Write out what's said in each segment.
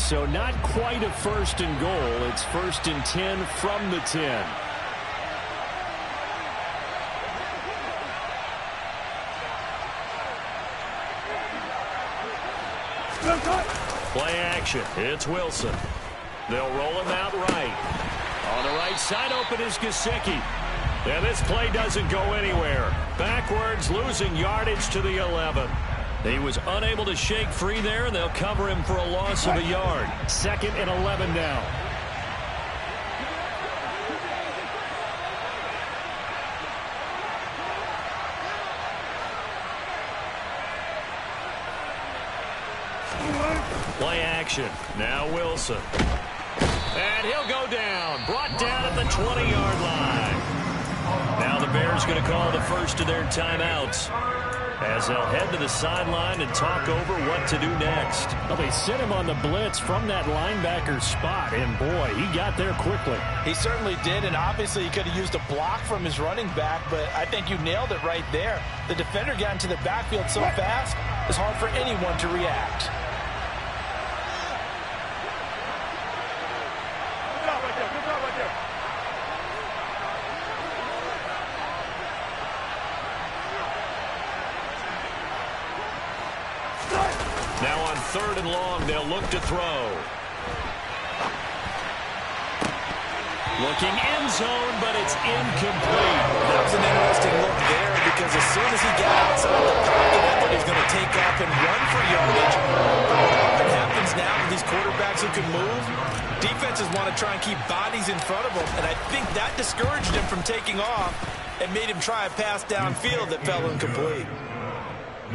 So not quite a first and goal. It's first and 10 from the 10. Play action. It's Wilson. They'll roll him out right. On the right side open is Gesicki. And this play doesn't go anywhere. Backwards, losing yardage to the 11. He was unable to shake free there, and they'll cover him for a loss of a yard. 2nd and 11 now. Play action. Now Wilson. And he'll go down. Brought down at the 20-yard line. Now the Bears going to call the first of their timeouts as they'll head to the sideline and talk over what to do next. Well, they sent him on the blitz from that linebacker spot, and boy, he got there quickly. He certainly did, and obviously he could have used a block from his running back, but I think you nailed it right there. The defender got into the backfield so fast, it's hard for anyone to react. Now on 3rd and long, they'll look to throw. Looking end zone, but it's incomplete. That was an interesting look there because as soon as he got outside the pocket, I thought he was going to take off and run for yardage. What often happens now with these quarterbacks who can move, defenses want to try and keep bodies in front of them, and I think that discouraged him from taking off and made him try a pass downfield that fell incomplete.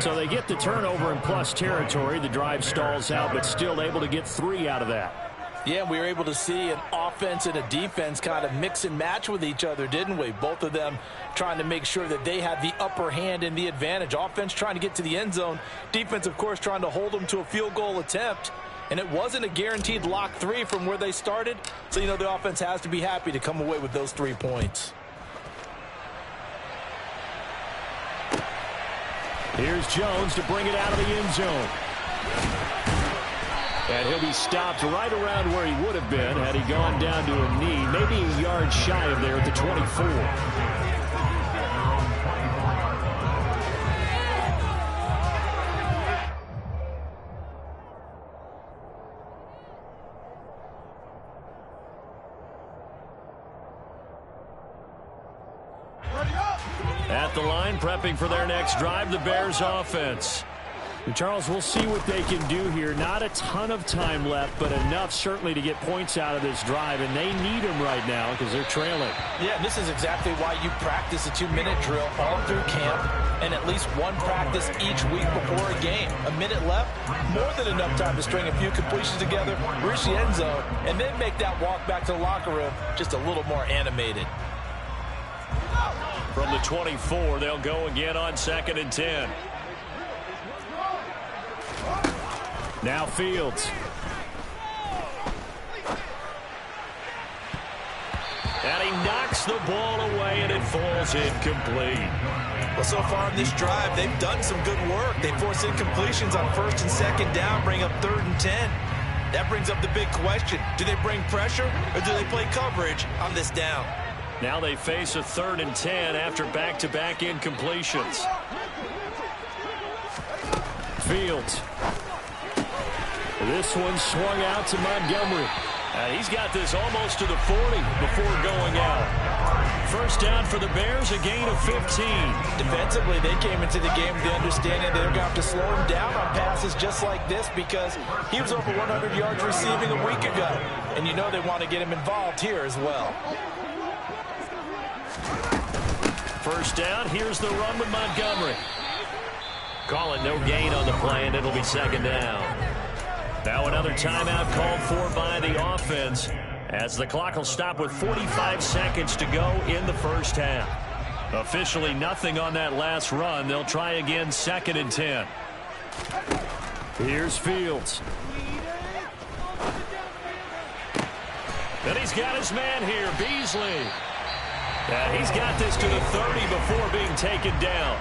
So they get the turnover in plus territory. The drive stalls out, but still able to get 3 out of that. Yeah, we were able to see an offense and a defense kind of mix and match with each other, didn't we? Both of them trying to make sure that they had the upper hand and the advantage. Offense trying to get to the end zone. Defense, of course, trying to hold them to a field goal attempt. And it wasn't a guaranteed lock 3 from where they started. So, you know, the offense has to be happy to come away with those 3 points. Here's Jones to bring it out of the end zone. And he'll be stopped right around where he would have been had he gone down to a knee, maybe a yard shy of there at the 24. At the line, prepping for their next drive, the Bears offense. And Charles, we'll see what they can do here. Not a ton of time left, but enough certainly to get points out of this drive, and they need them right now because they're trailing. Yeah, and this is exactly why you practice a 2-minute drill all through camp and at least one practice each week before a game. A minute left, more than enough time to string a few completions together, reach the end zone, and then make that walk back to the locker room just a little more animated. From the 24, they'll go again on 2nd and 10. Now Fields. And he knocks the ball away, and it falls incomplete. Well, so far in this drive, they've done some good work. They force incompletions on 1st and 2nd down, bring up 3rd and 10. That brings up the big question. Do they bring pressure, or do they play coverage on this down? Now they face a 3rd and 10 after back-to-back incompletions. Fields. This one swung out to Montgomery. And he's got this almost to the 40 before going out. First down for the Bears, a gain of 15. Defensively, they came into the game with the understanding they're going to have to slow him down on passes just like this because he was over 100 yards receiving a week ago. And you know they want to get him involved here as well. First down, here's the run with Montgomery. Call it no gain on the play, and it'll be 2nd down. Now another timeout called for by the offense as the clock will stop with 45 seconds to go in the first half. Officially nothing on that last run. They'll try again 2nd and 10. Here's Fields. And he's got his man here, Beasley. And he's got this to the 30 before being taken down.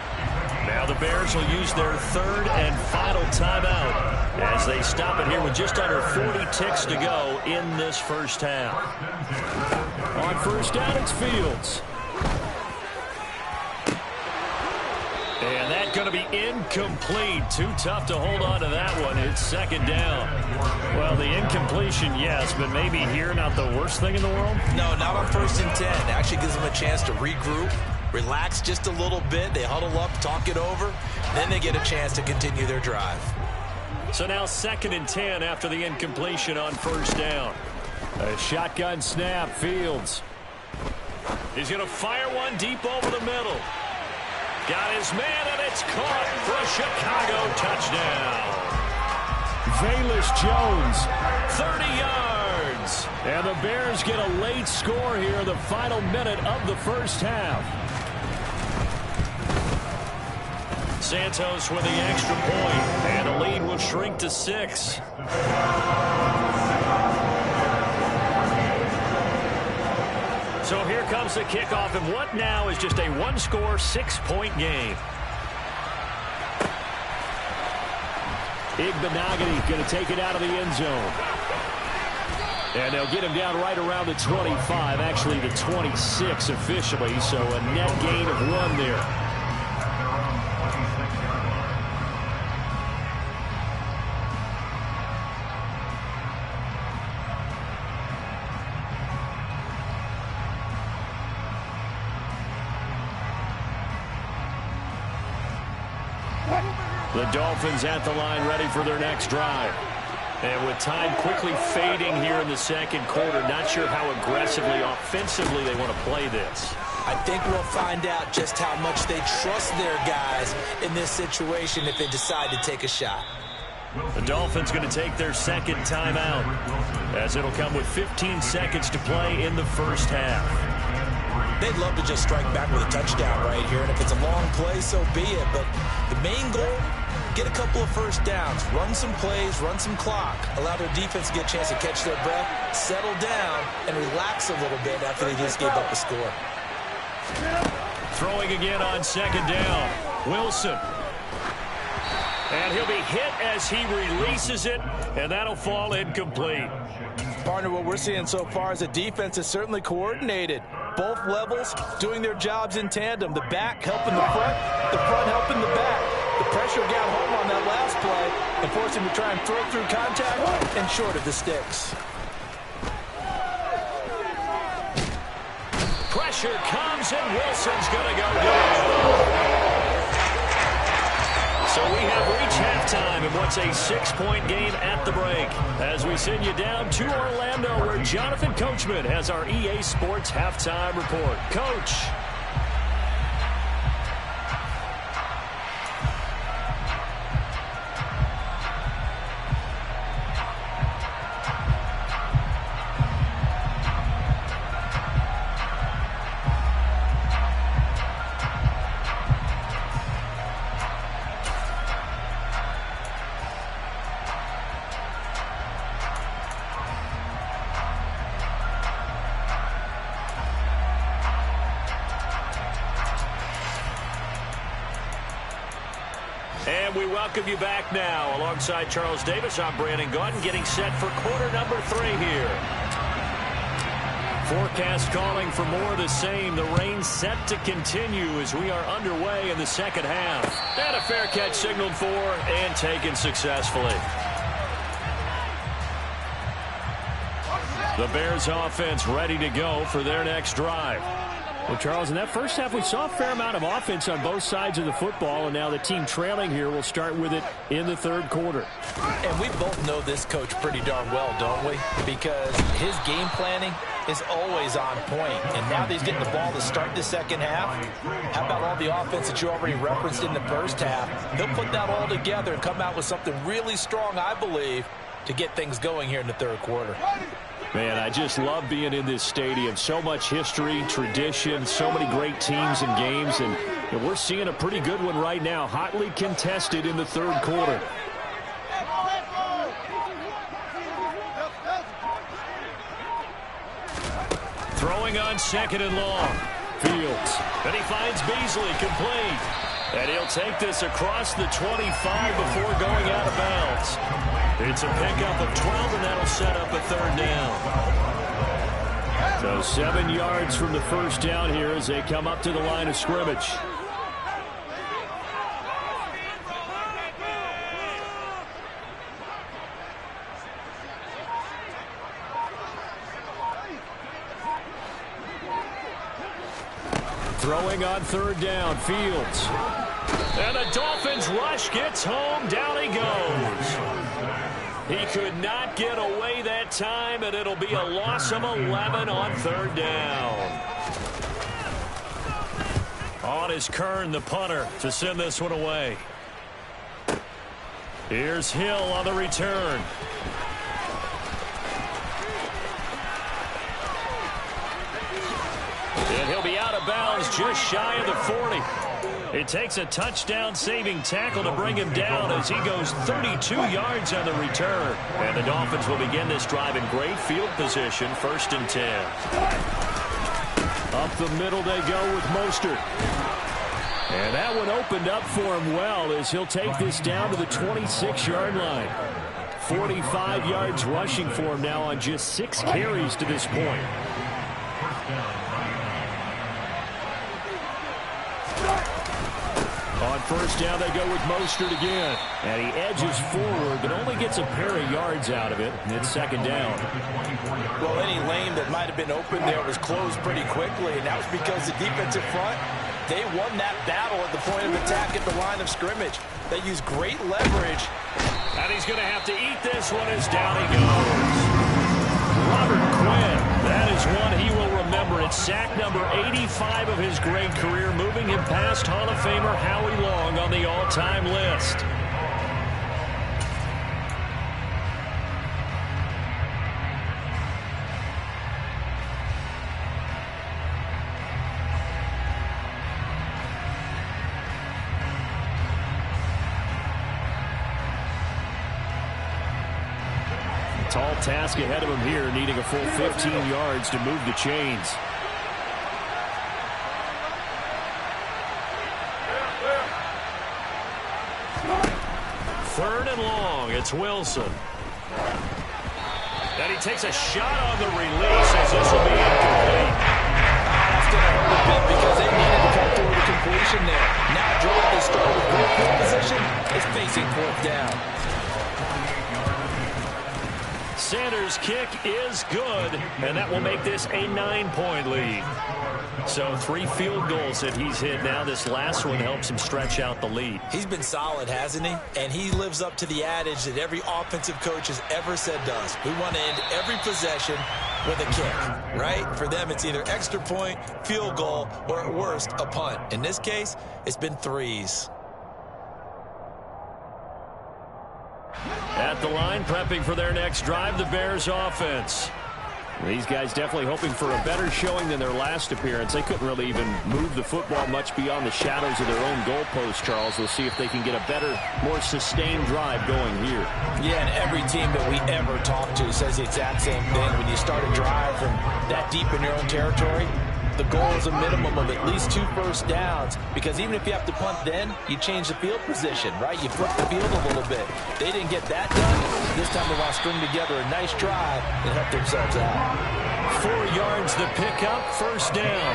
Now the Bears will use their 3rd and final timeout. as they stop it here with just under 40 ticks to go in this first half. On first down, it's Fields. And that's going to be incomplete. Too tough to hold on to that one. It's second down. Well, the incompletion, yes, but maybe here not the worst thing in the world? No, not on 1st and 10. It actually gives them a chance to regroup, relax just a little bit. They huddle up, talk it over. Then they get a chance to continue their drive. So now 2nd and 10 after the incompletion on first down. A shotgun snap, Fields. He's going to fire one deep over the middle. Got his man, and it's caught for a Chicago touchdown. Velus Jones. 30 yards. And the Bears get a late score here in the final minute of the first half. Santos with the extra point, and the lead will shrink to 6. So here comes the kickoff, and what now is just a one-score, 6-point game. Igbenogany going to take it out of the end zone. And they'll get him down right around the 25, actually the 26 officially, so a net gain of 1 there. The Dolphins at the line ready for their next drive. And with time quickly fading here in the second quarter, not sure how aggressively, offensively they want to play this. I think we'll find out just how much they trust their guys in this situation if they decide to take a shot. The Dolphins going to take their second timeout, as it'll come with 15 seconds to play in the first half. They'd love to just strike back with a touchdown right here, and if it's a long play, so be it. But the main goal, get a couple of first downs, run some plays, run some clock, allow their defense to get a chance to catch their breath, settle down, and relax a little bit after they just gave up a score. Throwing again on second down, Wilson. And he'll be hit as he releases it, and that'll fall incomplete. Partner, what we're seeing so far is the defense is certainly coordinated. Both levels doing their jobs in tandem. The back helping the front helping the back. The pressure got home on that last play and forced him to try and throw through contact and short of the sticks. Pressure comes, and Wilson's going to go down. So we have reached halftime in what's a 6-point game at the break, as we send you down to Orlando, where Jonathan Coachman has our EA Sports halftime report. Coach. And we welcome you back now. Alongside Charles Davis, I'm Brandon Gaudin, getting set for quarter number 3 here. Forecast calling for more of the same. The rain set to continue as we are underway in the second half. And a fair catch signaled for and taken successfully. The Bears offense ready to go for their next drive. Well, Charles, in that first half, we saw a fair amount of offense on both sides of the football, and now the team trailing here will start with it in the third quarter. And we both know this coach pretty darn well, don't we? Because his game planning is always on point. And now that he's getting the ball to start the second half, how about all the offense that you already referenced in the first half? He'll put that all together and come out with something really strong, I believe, to get things going here in the third quarter. Man, I just love being in this stadium. So much history, tradition, so many great teams and games, and we're seeing a pretty good one right now, hotly contested in the third quarter. Throwing on second and long. Fields. And he finds Beasley complete. And he'll take this across the 25 before going out of bounds. It's a pickup of 12, and that'll set up a third down. So 7 yards from the first down here as they come up to the line of scrimmage. Throwing on third down, Fields. And the Dolphins rush gets home. Down he goes. He could not get away that time, and it'll be a loss of 11 on third down. On is Kern, the punter, to send this one away. Here's Hill on the return. And he'll be out of bounds just shy of the 40. It takes a touchdown-saving tackle to bring him down as he goes 32 yards on the return. And the Dolphins will begin this drive in great field position, 1st and 10. Up the middle they go with Mostert. And that one opened up for him well as he'll take this down to the 26-yard line. 45 yards rushing for him now on just 6 carries to this point. On first down, they go with Mostert again. And he edges forward, but only gets a pair of yards out of it. And it's 2nd down. Well, any lane that might have been open there was closed pretty quickly, and that was because the defensive front, they won that battle at the point of attack at the line of scrimmage. They used great leverage. And he's going to have to eat this one as down he goes. Robert Quinn, that is one he will remember. It's sack number 85 of his great career, moving him past Hall of Famer Howie Long on the all-time list. Tall task ahead of him here, needing a full 15 yards to move the chains. Third and long, it's Wilson. And he takes a shot on the release as this will be incomplete. That's going to hurt a bit because they needed to come through the completion there. Now drive to start with great field position is facing 4th down. Sanders' kick is good, and that will make this a 9-point lead. So 3 field goals that he's hit now. This last one helps him stretch out the lead. He's been solid, hasn't he? And he lives up to the adage that every offensive coach has ever said does. We want to end every possession with a kick, right? For them, it's either extra point, field goal, or at worst, a punt. In this case, it's been 3s. At the line, prepping for their next drive, the Bears offense. These guys definitely hoping for a better showing than their last appearance. They couldn't really even move the football much beyond the shadows of their own goalpost, Charles. We'll see if they can get a better, more sustained drive going here. Yeah, and every team that we ever talk to says the exact same thing. When you start a drive from that deep in your own territory, the goal is a minimum of at least 2 first downs, because even if you have to punt then, you change the field position, right? You flip the field a little bit. They didn't get that done. This time they want to string together a nice drive and help themselves out. 4 yards the pickup, 1st down.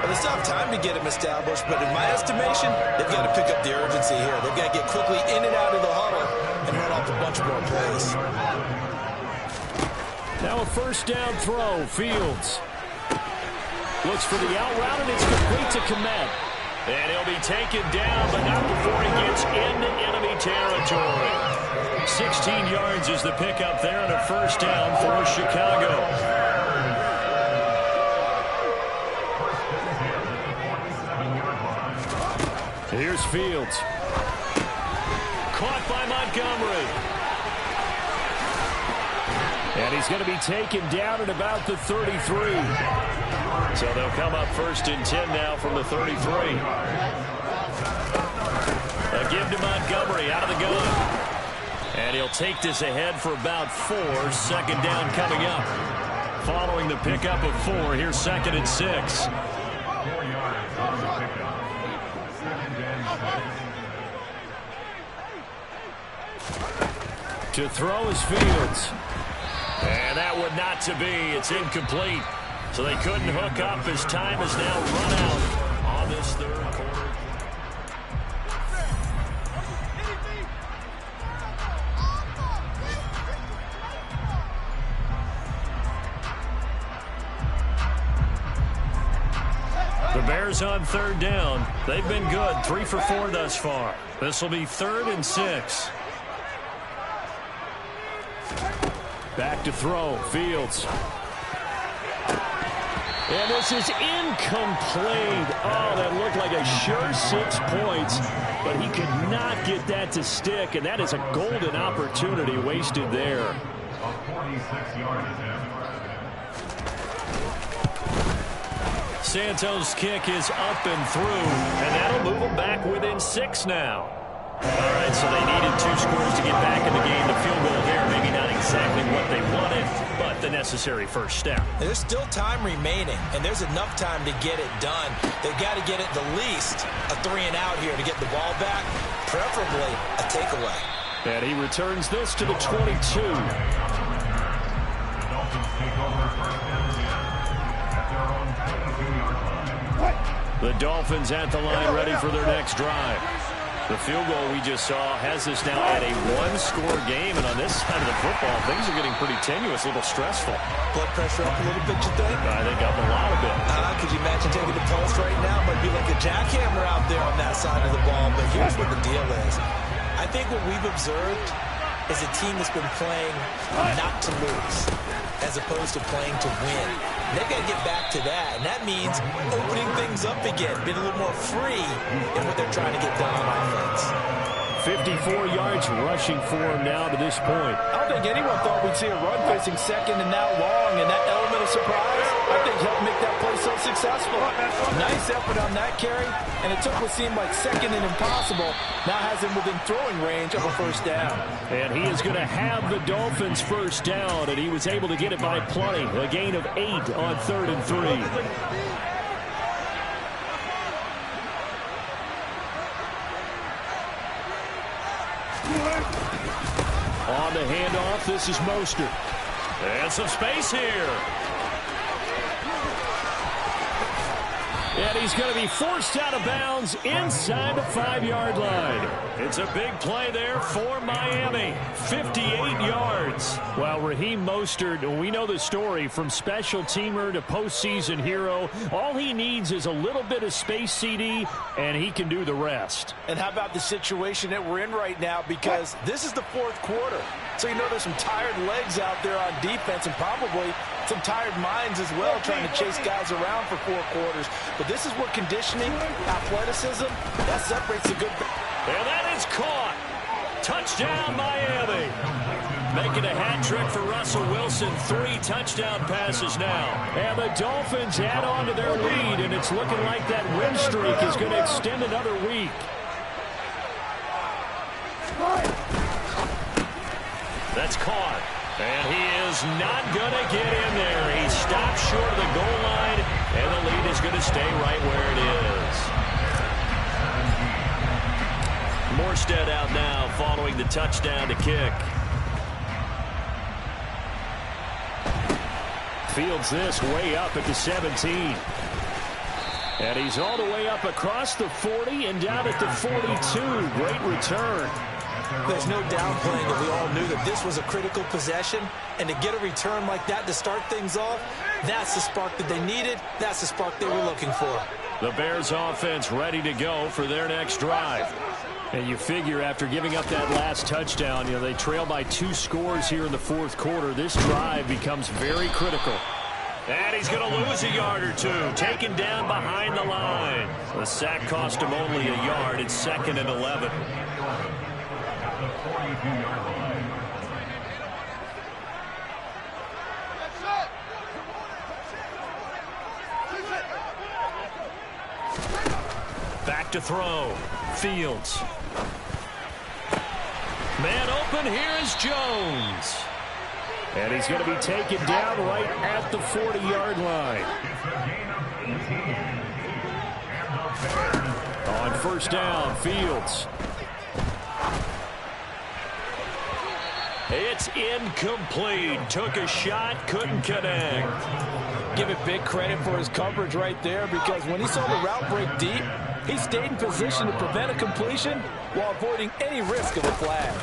Well, they still have time to get him established, but in my estimation, they've got to pick up the urgency here. They've got to get quickly in and out of the huddle and run off a bunch more plays. Now a 1st down throw, Fields. Looks for the out route, and it's complete to Komet. And he'll be taken down, but not before he gets into enemy territory. 16 yards is the pickup there, and a 1st down for Chicago. Here's Fields. Caught by Montgomery. And he's going to be taken down at about the 33. So they'll come up 1st and 10 now from the 33. A give to Montgomery out of the gun. And he'll take this ahead for about 4. 2nd down coming up. Following the pickup of 4, here's 2nd and 6. To throw is Fields. And that would not to be. It's incomplete. So they couldn't hook up as time has now run out on this third quarter. The Bears on third down. They've been good. 3 for 4 thus far. This will be 3rd and 6. Back to throw. Fields. And this is incomplete. Oh, that looked like a sure 6 points, but he could not get that to stick, and that is a golden opportunity wasted there. Santos' kick is up and through, and that'll move them back within 6 now. All right, so they needed 2 scores to get back in the game. The field goal there, maybe not exactly what they wanted, but the necessary first step. There's still time remaining, and there's enough time to get it done. They've got to get it the least a 3-and-out here to get the ball back, preferably a takeaway. And he returns this to the 22. The Dolphins at the line ready for their next drive. The field goal we just saw has us now at a 1-score game, and on this side of the football, things are getting pretty tenuous, a little stressful. Blood pressure up a little bit, you think? I think up a lot of it. Could you imagine taking the pulse right now? Might be like a jackhammer out there on that side of the ball, but here's what the deal is. I think what we've observed is a team that's been playing not to lose as opposed to playing to win. And they've got to get back to that, and that means opening things up again, being a little more free in what they're trying to get done on offense. 54 yards rushing for him now to this point. I don't think anyone thought we'd see a run facing second and that long, and that element of surprise, I think, helped make that play so successful. Nice effort on that carry, and it took what seemed like second and impossible, now has him within throwing range of a first down. And he is going to have the Dolphins first down, and he was able to get it by plenty. A gain of 8 on 3rd and 3. On the handoff, this is Mostert. And some space here. And he's going to be forced out of bounds inside the 5-yard line. It's a big play there for Miami. 58 yards. Well, Raheem Mostert, we know the story, from special teamer to postseason hero. All he needs is a little bit of space, CD, and he can do the rest. And how about the situation that we're in right now? Because this is the 4th quarter. So you know there's some tired legs out there on defense and probably some tired minds as well trying to chase guys around for 4 quarters. But this is where conditioning, athleticism, that separates the good. And that is caught. Touchdown, Miami. Making a hat trick for Russell Wilson. 3 touchdown passes now. And the Dolphins add on to their lead, and it's looking like that win streak is going to extend another week. That's caught. And he is not going to get in there. He stopped short of the goal line, and the lead is going to stay right where it is. Morstead out now following the touchdown to kick. Fields this way up at the 17. And he's all the way up across the 40 and down at the 42. Great return. There's no downplaying that we all knew that this was a critical possession, and to get a return like that to start things off, that's the spark that they needed. That's the spark they were looking for. The Bears offense ready to go for their next drive. And you figure after giving up that last touchdown, they trail by 2 scores here in the 4th quarter. This drive becomes very critical. And he's going to lose a yard or 2. Taken down behind the line. The sack cost him only a yard. It's 2nd and 11. Back to throw. Fields. Man open. Here is Jones. And he's going to be taken down right at the 40-yard line. On first down, Fields. It's incomplete. Took a shot, couldn't connect. Give it big credit for his coverage right there, because when he saw the route break deep, he stayed in position to prevent a completion while avoiding any risk of a flag.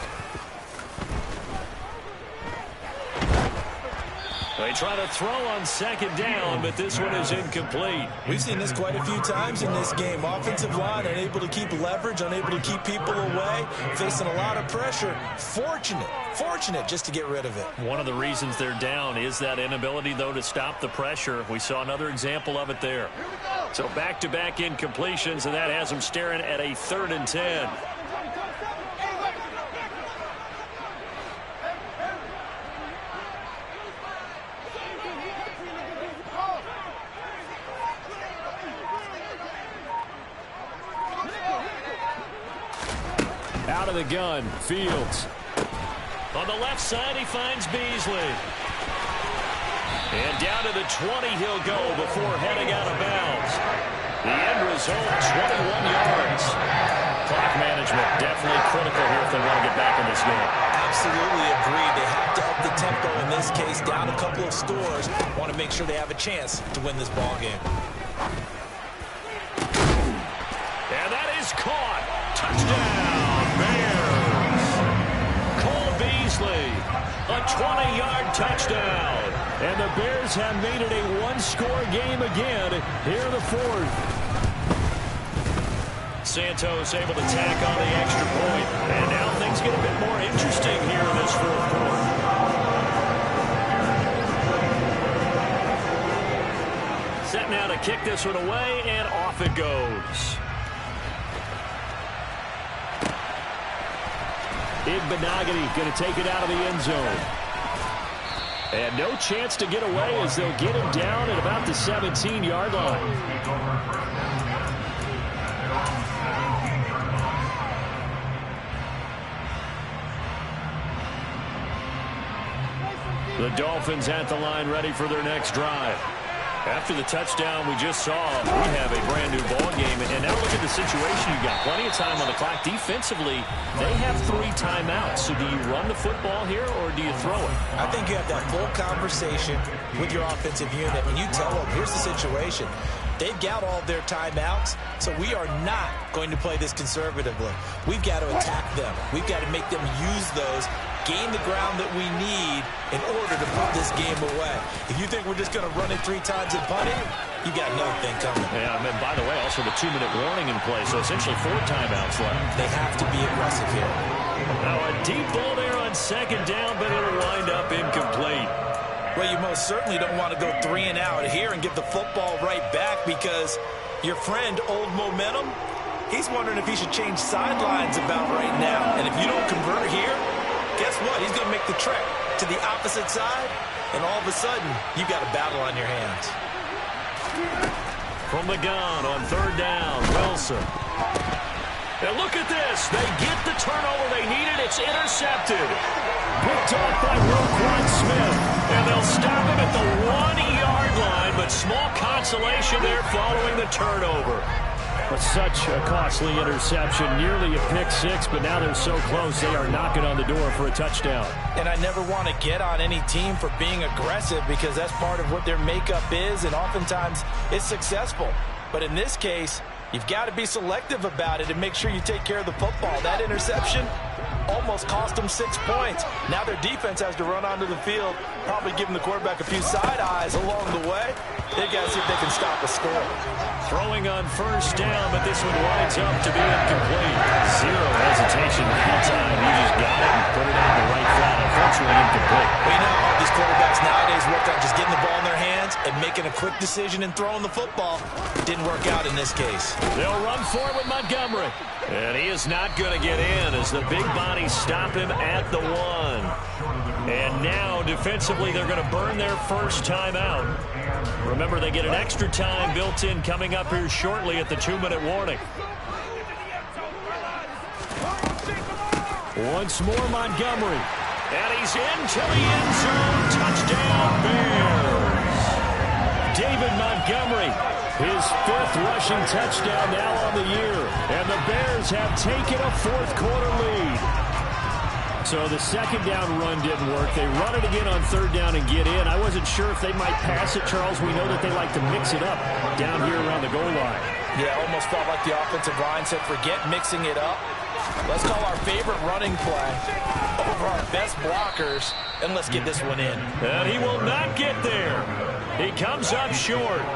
They try to throw on second down, but this one is incomplete. We've seen this quite a few times in this game. Offensive line unable to keep leverage, unable to keep people away, facing a lot of pressure. Fortunate just to get rid of it. One of the reasons they're down is that inability, though, to stop the pressure. We saw another example of it there. So back-to-back incompletions, and that has them staring at a 3rd and 10. Out of the gun, Fields. On the left side, he finds Beasley. And down to the 20 he'll go before heading out of bounds. The end result, 21 yards. Clock management definitely critical here if they want to get back in this game. Absolutely agreed. They have to up the tempo in this case, down a couple of scores. Want to make sure they have a chance to win this ball game. And that is caught. Touchdown, Bears. Cole Beasley, a 20-yard touchdown. And the Bears have made it a one-score game again here in the 4th. Santos able to tack on the extra point. And now things get a bit more interesting here in this 4th quarter. Set now to kick this one away, and off it goes. Igbenogany going to take it out of the end zone. And no chance to get away as they'll get him down at about the 17-yard line. The Dolphins at the line ready for their next drive. After the touchdown we just saw, we have a brand-new ball game. And now look at the situation. You've got plenty of time on the clock. Defensively, they have 3 timeouts. So do you run the football here or do you throw it? I think you have that full conversation with your offensive unit, and you tell them, here's the situation. They've got all their timeouts, so we are not going to play this conservatively. We've got to attack them. We've got to make them use those, gain the ground that we need in order to put this game away. If you think we're just going to run it 3 times and punt it, you got another thing coming. Yeah, and by the way, also the 2-minute warning in play, so essentially 4 timeouts left. They have to be aggressive here. Now a deep ball there on second down, but it'll wind up incomplete. Well, you most certainly don't want to go 3 and out here and give the football right back, because your friend, Old Momentum, he's wondering if he should change sidelines about right now. And if you don't convert here, guess what? He's going to make the trek to the opposite side, and all of a sudden, you've got a battle on your hands. From the gun on 3rd down, Wilson. And look at this. They get the turnover they needed. It's intercepted. Picked off by Roquan Smith. And they'll stop him at the 1-yard line, but small consolation there following the turnover. But such a costly interception, nearly a pick 6, but now they're so close they are knocking on the door for a touchdown. And I never want to get on any team for being aggressive, because that's part of what their makeup is, and oftentimes it's successful. But in this case, you've got to be selective about it and make sure you take care of the football. That interception almost cost them 6 points. Now their defense has to run onto the field, probably giving the quarterback a few side eyes along the way. They've got to see if they can stop a score. Throwing on 1st down, but this one winds up to be incomplete. Zero hesitation that time. You just got it and put it on the right flat. Unfortunately, incomplete. We know all these quarterbacks nowadays work on just getting the ball in their hands and making a quick decision and throwing the football. Didn't work out in this case. They'll run for it with Montgomery. And he is not going to get in as the big bodies stop him at the 1. And now, defensively, they're going to burn their 1st timeout. Remember, they get an extra time built in coming up here shortly at the 2-minute warning. Once more, Montgomery. And he's into the end zone. Touchdown, Bears. David Montgomery, his 5th rushing touchdown now on the year. And the Bears have taken a 4th quarter lead. So the second down run didn't work. They run it again on third down and get in. I wasn't sure if they might pass it, Charles. We know that they like to mix it up down here around the goal line. Yeah, almost felt like the offensive line said, forget mixing it up. Let's call our favorite running play over our best blockers, and let's get this one in. And he will not get there. He comes up short.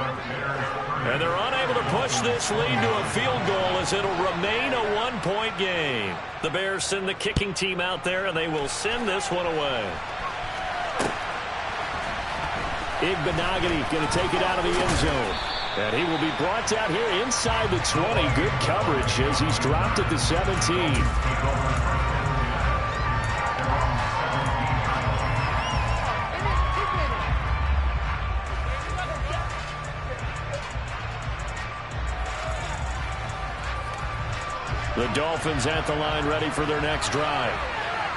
And they're unable to push this lead to a field goal as it'll remain a one-point game. The Bears send the kicking team out there, and they will send this one away. Igbenogany going to take it out of the end zone. And he will be brought down here inside the 20. Good coverage as he's dropped at the 17. The Dolphins at the line ready for their next drive.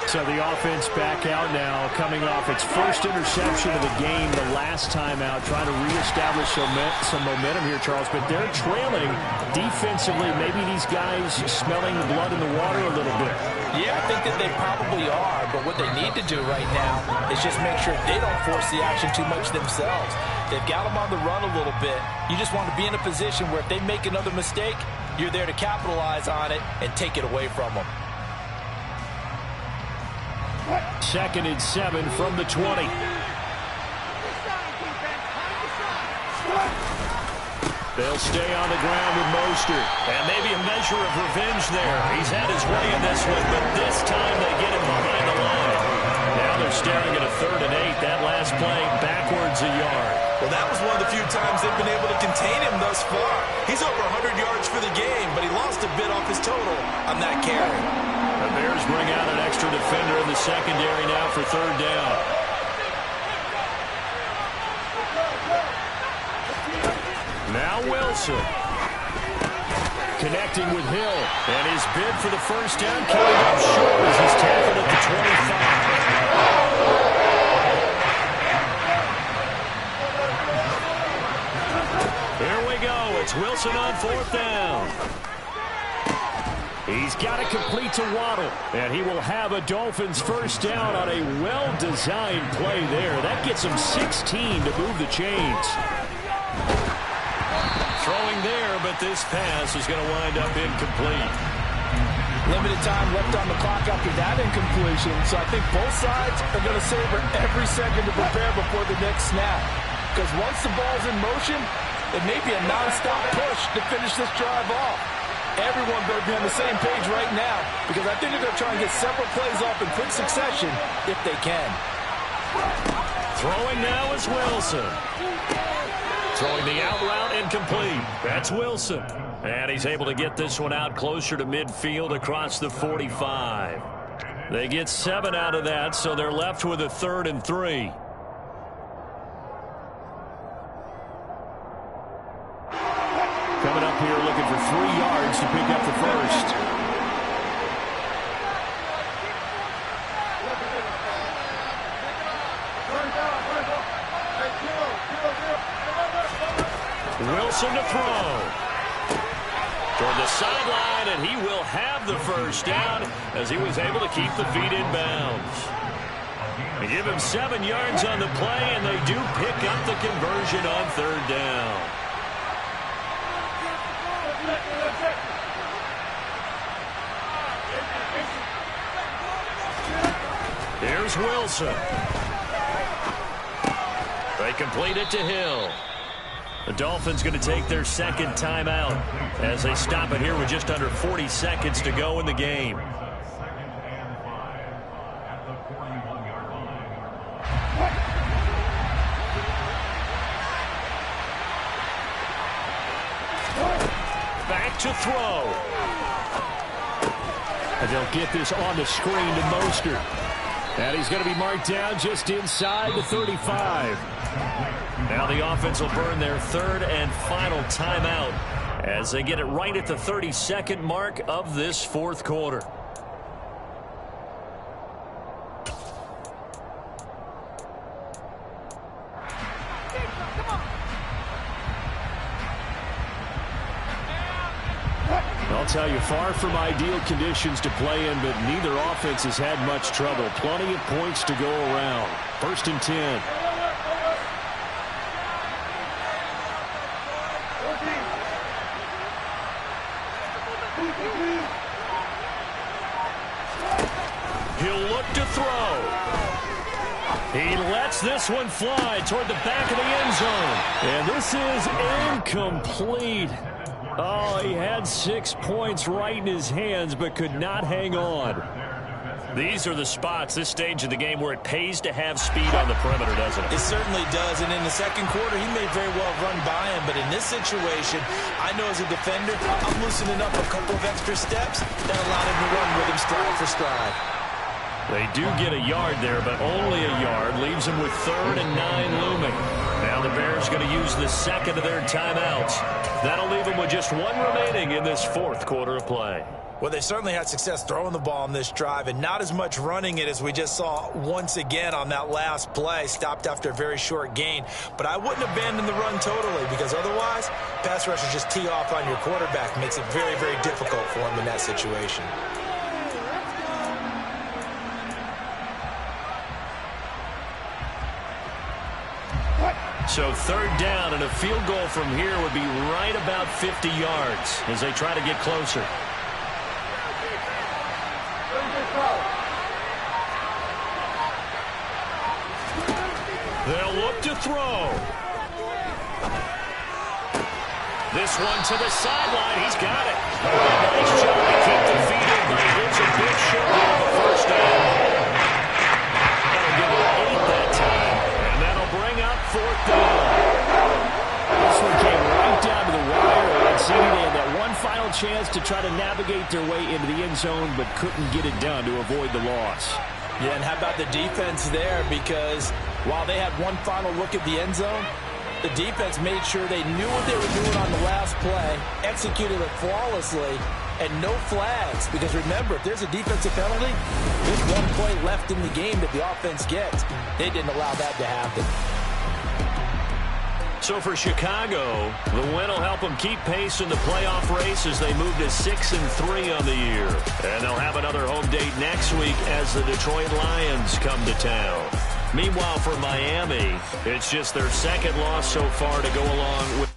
So the offense back out now, coming off its first interception of the game the last time out, trying to reestablish some momentum here, Charles. But they're trailing defensively. Maybe these guys smelling the blood in the water a little bit. Yeah, I think that they probably are. But what they need to do right now is just make sure they don't force the action too much themselves. They've got them on the run a little bit. You just want to be in a position where if they make another mistake, you're there to capitalize on it and take it away from them. 2nd and 7 from the 20. They'll stay on the ground with Mostert. And maybe a measure of revenge there. He's had his way in this one, but this time they get him behind the line. Now they're staring at a 3rd and 8. That last play backwards a yard. Well, that was one of the few times they've been able to contain him thus far. He's over 100 yards for the game, but he lost a bit off his total on that carry. The Bears bring out an extra defender in the secondary now for 3rd down. Now Wilson. Connecting with Hill. And his bid for the first down coming up short as he's tackled at the 25. Here we go. It's Wilson on 4th down. He's got it complete to Waddle. And he will have a Dolphins first down on a well-designed play there. That gets him 16 to move the chains. Throwing there, but this pass is going to wind up incomplete. Limited time left on the clock after that incompletion, so I think both sides are going to savor every second to prepare before the next snap. Because once the ball's in motion, it may be a non-stop push to finish this drive off. Everyone better be on the same page right now, because I think they're going to try and get several plays off in quick succession if they can. Throwing now is Wilson. Throwing the out route incomplete. That's Wilson. And he's able to get this one out closer to midfield across the 45. They get 7 out of that, so they're left with a 3rd and 3. Coming up here looking for 3 yards to pick up the first. Wilson to throw. Toward the sideline, and he will have the first down as he was able to keep the feet in bounds. They give him 7 yards on the play, and they do pick up the conversion on 3rd down. Here's Wilson. They complete it to Hill. The Dolphins going to take their 2nd timeout as they stop it here with just under 40 seconds to go in the game. Back to throw. And they'll get this on the screen to Mostert. And he's going to be marked down just inside the 35. Now the offense will burn their 3rd and final timeout as they get it right at the 32nd mark of this 4th quarter. I'll tell you, far from ideal conditions to play in, but neither offense has had much trouble. Plenty of points to go around. 1st and 10. He'll look to throw. He lets this one fly toward the back of the end zone. And this is incomplete. Oh, he had 6 points right in his hands, but could not hang on. These are the spots, this stage of the game, where it pays to have speed on the perimeter, doesn't it? It certainly does, and in the second quarter, he may very well run by him, but in this situation, I know as a defender, I'm loosening up a couple of extra steps that allowed him to run with him stride for stride. They do get a yard there, but only a yard. Leaves them with 3rd and 9 looming. Now the Bears going to use the second of their timeouts. That'll leave them with just 1 remaining in this 4th quarter of play. Well, they certainly had success throwing the ball on this drive, and not as much running it as we just saw once again on that last play. Stopped after a very short gain. But I wouldn't abandon the run totally, because otherwise, pass rushers just tee off on your quarterback. Makes it very, very difficult for him in that situation. So 3rd down, and a field goal from here would be right about 50 yards as they try to get closer. They'll look to throw. This one to the sideline. He's got it. Nice job to keep the feet in, but it is a bit short of the 1st down. That'll give it 8 that time, and that'll bring up 4th down. This one came right down to the wire. And CD, they had that one final chance to try to navigate their way into the end zone, but couldn't get it done to avoid the loss. Yeah, and how about the defense there? Because while they had one final look at the end zone, the defense made sure they knew what they were doing on the last play, executed it flawlessly, and no flags. Because remember, if there's a defensive penalty, there's 1 point left in the game that the offense gets. They didn't allow that to happen. So for Chicago, the win will help them keep pace in the playoff race as they move to 6-3 on the year. And they'll have another home date next week as the Detroit Lions come to town. Meanwhile, for Miami, it's just their 2nd loss so far to go along with.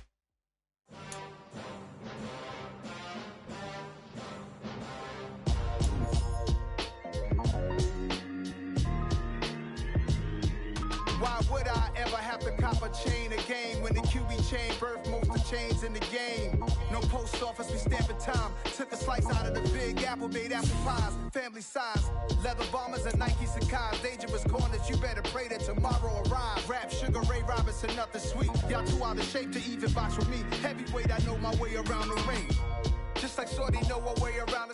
Why would I ever have to cop a chain a game when the QB chain birthed most of chains in the game? No post office, we stamping time. Took a slice out of the big apple, made apple pies, family size. Leather bombers and Nike Sacai's. Dangerous corners, you better pray that tomorrow arrives. Rap, Sugar Ray Robinson, nothing sweet. Y'all too out of shape to even box with me. Heavyweight, I know my way around the ring.